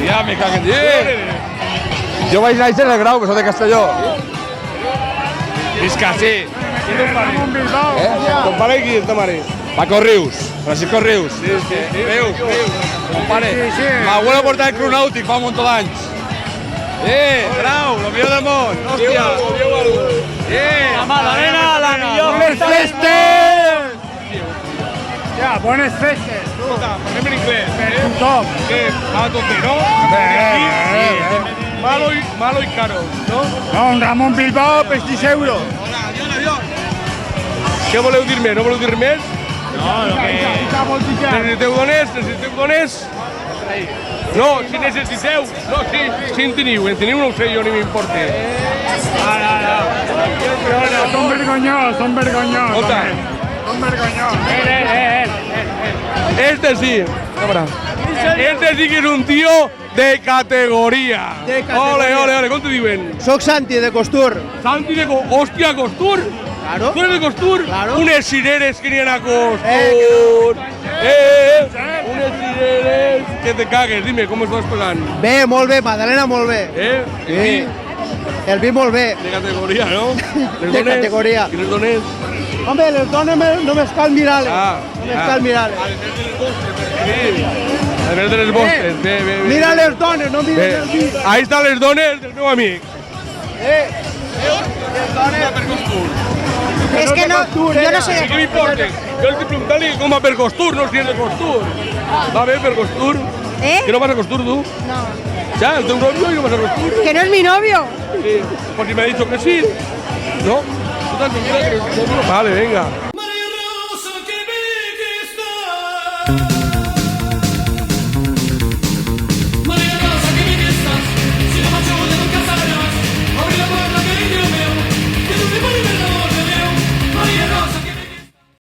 Ja, me cago en Déu! Jo vaig néixer en el Grau, que soc de Castelló. Visca, sí. Ton pare qui és ta mare? Paco Rius, Francisco Rius. Rius. Mon pare. M'abuelo porta el cronàutic fa un munt d'anys. Grau, lo millor del món. Hòstia. La Magdalena, la millor festa del món! Ja, bones festes. Parlem en inglès. Tothom. Què? A tope, no? Malo y caro, no? No, un Ramon Bilbao per 6 euros. Què voleu dir més? No voleu dir més? No, lo que... Necessiteu doners? No, si necessiteu. No, si en teniu no ho sé, jo ni m'importa. Són vergonyós. Escolta. Són vergonyós. Este sí. Cámara. Este sí que és un tío de categoría. Ole, ¿cómo te diuen? Soc Santi, de Costur. Santi de Hòstia, Costur. Claro. ¿Tú eres de Costur? Claro. Unes cireres que n'hi ha a Costur. Unes cireres que te cagues. Dime, ¿cómo estás pagant? Bé, molt bé, Magdalena, molt bé. Sí. El vi molt bé. De categoria, no? De categoria. I les dones? Home, les dones només cal mirar-les. Només cal mirar-les. A veure de les vostres. Bé. Mira les dones, no mires el vi. Ahí estan les dones del meu amic. Es que no, yo no soy Sí que m'importa. Jo estic preguntant-li com va per Costur, no si és de Costur. Va bé per Costur? Que no vas a Costur, tu? No. Ya, el teu novio y no vas a Costur. Que no es mi novio. Sí, pues si me ha dicho que sí. ¿No? ¿Tú te has entendido que no es tu novio? Vale, venga. María Rosa, que bella está.